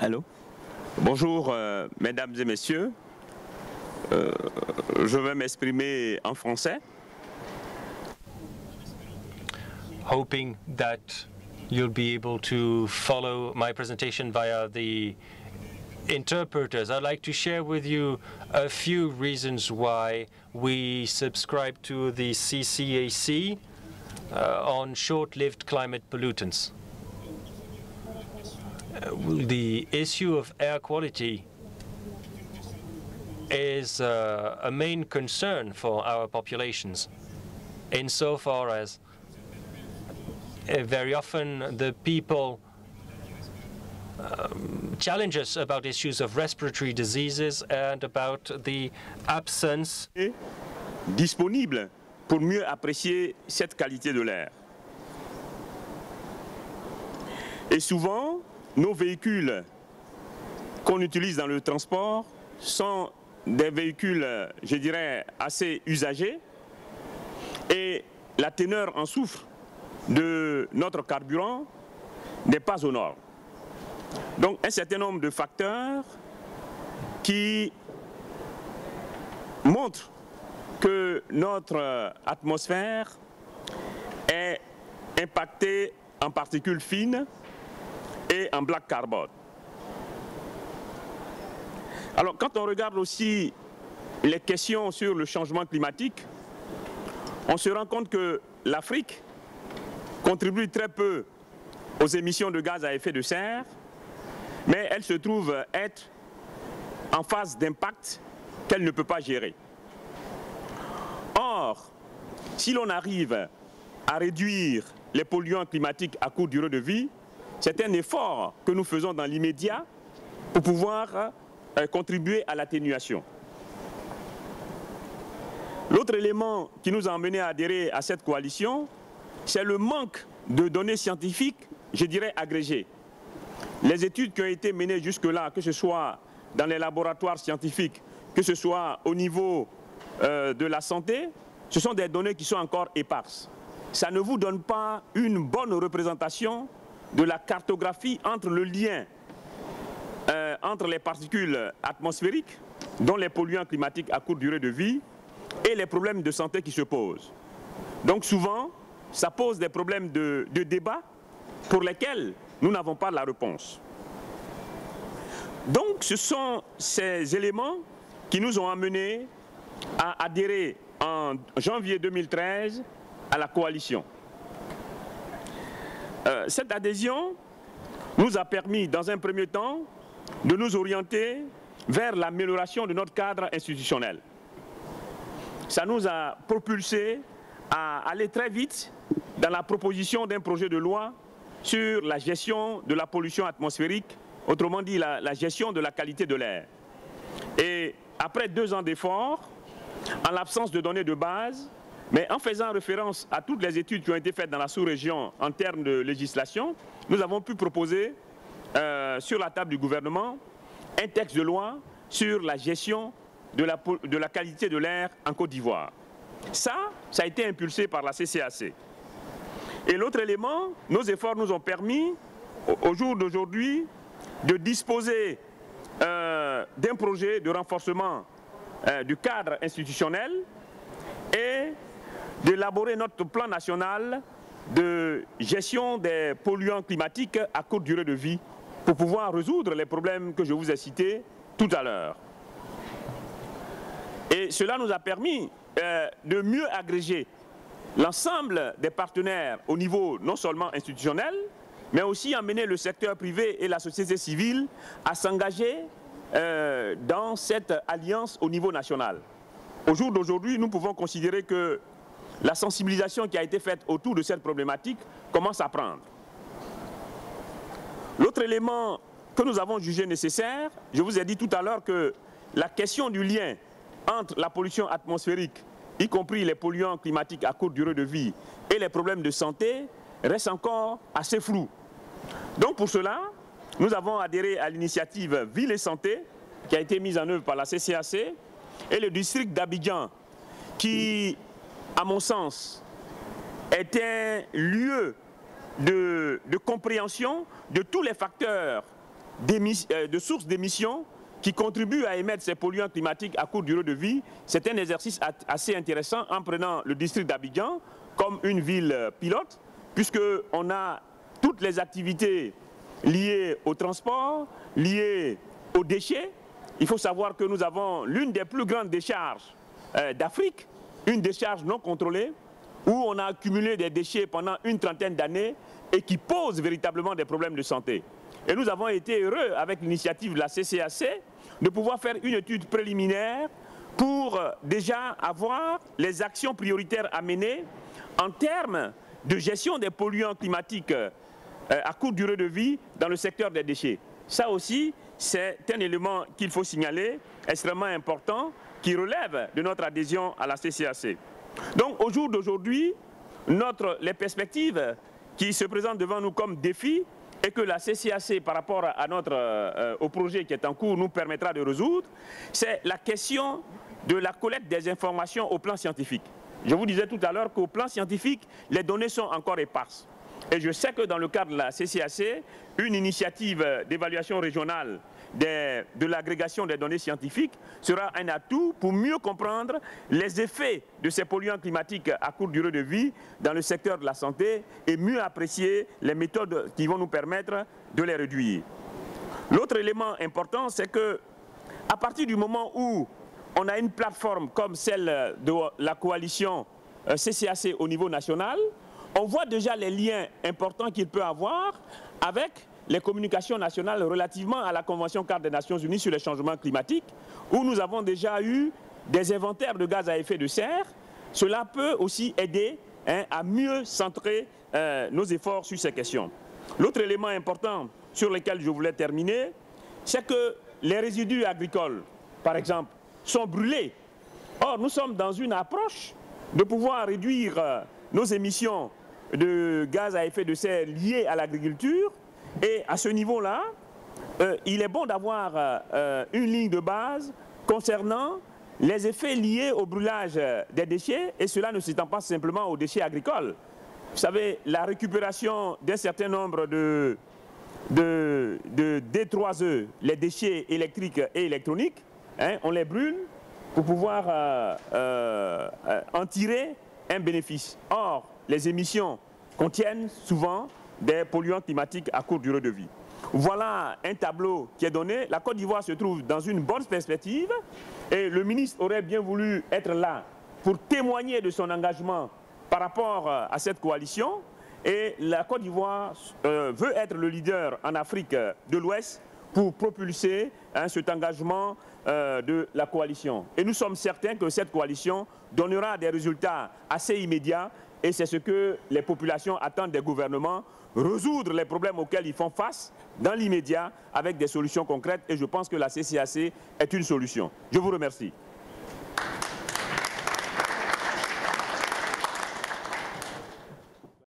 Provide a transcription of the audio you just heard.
Allô? Bonjour, mesdames et messieurs. Je vais m'exprimer en français. Hoping that you'll be able to follow my presentation via the interpreters. I'd like to share with you a few reasons why we subscribe to the CCAC on short-lived climate pollutants. The issue of air quality is a main concern for our populations, insofar as very often the people challenge us about issues of respiratory diseases and about the absence Disponible pour mieux apprécier cette qualité de l'air. Et souvent, nos véhicules qu'on utilise dans le transport sont des véhicules, je dirais, assez usagés et la teneur en soufre de notre carburant n'est pas aux normes. Donc un certain nombre de facteurs qui montrent que notre atmosphère est impactée en particules fines et en black carbone. Alors quand on regarde aussi les questions sur le changement climatique, on se rend compte que l'Afrique contribue très peu aux émissions de gaz à effet de serre, mais elle se trouve être en phase d'impact qu'elle ne peut pas gérer. Or, si l'on arrive à réduire les polluants climatiques à courte durée de vie, c'est un effort que nous faisons dans l'immédiat pour pouvoir contribuer à l'atténuation. L'autre élément qui nous a amené à adhérer à cette coalition, c'est le manque de données scientifiques, je dirais, agrégées. Les études qui ont été menées jusque-là, que ce soit dans les laboratoires scientifiques, que ce soit au niveau de la santé, ce sont des données qui sont encore éparses. Ça ne vous donne pas une bonne représentation de la cartographie entre le lien entre les particules atmosphériques, dont les polluants climatiques à courte durée de vie, et les problèmes de santé qui se posent. Donc souvent, ça pose des problèmes de débat pour lesquels nous n'avons pas la réponse. Donc ce sont ces éléments qui nous ont amenés à adhérer en janvier 2013 à la coalition. Cette adhésion nous a permis, dans un premier temps, de nous orienter vers l'amélioration de notre cadre institutionnel. Ça nous a propulsés à aller très vite dans la proposition d'un projet de loi sur la gestion de la pollution atmosphérique, autrement dit la gestion de la qualité de l'air. Et après 2 ans d'efforts, en l'absence de données de base, mais en faisant référence à toutes les études qui ont été faites dans la sous-région en termes de législation, nous avons pu proposer sur la table du gouvernement un texte de loi sur la gestion de la qualité de l'air en Côte d'Ivoire. Ça a été impulsé par la CCAC. Et l'autre élément, nos efforts nous ont permis, au jour d'aujourd'hui, de disposer d'un projet de renforcement du cadre institutionnel et d'élaborer notre plan national de gestion des polluants climatiques à courte durée de vie pour pouvoir résoudre les problèmes que je vous ai cités tout à l'heure. Et cela nous a permis de mieux agréger l'ensemble des partenaires au niveau non seulement institutionnel, mais aussi amener le secteur privé et la société civile à s'engager dans cette alliance au niveau national. Au jour d'aujourd'hui, nous pouvons considérer que la sensibilisation qui a été faite autour de cette problématique commence à prendre. L'autre élément que nous avons jugé nécessaire, je vous ai dit tout à l'heure que la question du lien entre la pollution atmosphérique, y compris les polluants climatiques à courte durée de vie, et les problèmes de santé, reste encore assez floue. Donc pour cela, nous avons adhéré à l'initiative Ville et Santé, qui a été mise en œuvre par la CCAC, et le district d'Abidjan, qui, à mon sens, est un lieu de compréhension de tous les facteurs de sources d'émissions qui contribuent à émettre ces polluants climatiques à courte durée de vie. C'est un exercice assez intéressant en prenant le district d'Abidjan comme une ville pilote, puisqu'on a toutes les activités liées au transport, liées aux déchets. Il faut savoir que nous avons l'une des plus grandes décharges d'Afrique, une décharge non contrôlée, où on a accumulé des déchets pendant une trentaine d'années et qui pose véritablement des problèmes de santé. Et nous avons été heureux, avec l'initiative de la CCAC, de pouvoir faire une étude préliminaire pour déjà avoir les actions prioritaires à mener en termes de gestion des polluants climatiques à courte durée de vie dans le secteur des déchets. Ça aussi, c'est un élément qu'il faut signaler, extrêmement important, qui relève de notre adhésion à la CCAC. Donc au jour d'aujourd'hui, les perspectives qui se présentent devant nous comme défi et que la CCAC, par rapport à au projet qui est en cours, nous permettra de résoudre, c'est la question de la collecte des informations au plan scientifique. Je vous disais tout à l'heure qu'au plan scientifique, les données sont encore éparses. Et je sais que dans le cadre de la CCAC, une initiative d'évaluation régionale de l'agrégation des données scientifiques sera un atout pour mieux comprendre les effets de ces polluants climatiques à courte durée de vie dans le secteur de la santé et mieux apprécier les méthodes qui vont nous permettre de les réduire. L'autre élément important, c'est que à partir du moment où on a une plateforme comme celle de la coalition CCAC au niveau national, on voit déjà les liens importants qu'il peut avoir avec les communications nationales relativement à la Convention cadre des Nations Unies sur les changements climatiques, où nous avons déjà eu des inventaires de gaz à effet de serre. Cela peut aussi aider à mieux centrer nos efforts sur ces questions. L'autre élément important sur lequel je voulais terminer, c'est que les résidus agricoles, par exemple, sont brûlés. Or, nous sommes dans une approche de pouvoir réduire nos émissions de gaz à effet de serre liées à l'agriculture. Et à ce niveau-là, il est bon d'avoir une ligne de base concernant les effets liés au brûlage des déchets, et cela ne s'étend pas simplement aux déchets agricoles. Vous savez, la récupération d'un certain nombre de D3E, les déchets électriques et électroniques, on les brûle pour pouvoir en tirer un bénéfice. Or, les émissions contiennent souvent des polluants climatiques à courte durée de vie. Voilà un tableau qui est donné. La Côte d'Ivoire se trouve dans une bonne perspective et le ministre aurait bien voulu être là pour témoigner de son engagement par rapport à cette coalition. Et la Côte d'Ivoire veut être le leader en Afrique de l'Ouest pour propulser cet engagement de la coalition. Et nous sommes certains que cette coalition donnera des résultats assez immédiats et c'est ce que les populations attendent des gouvernements, résoudre les problèmes auxquels ils font face dans l'immédiat avec des solutions concrètes et je pense que la CCAC est une solution. Je vous remercie.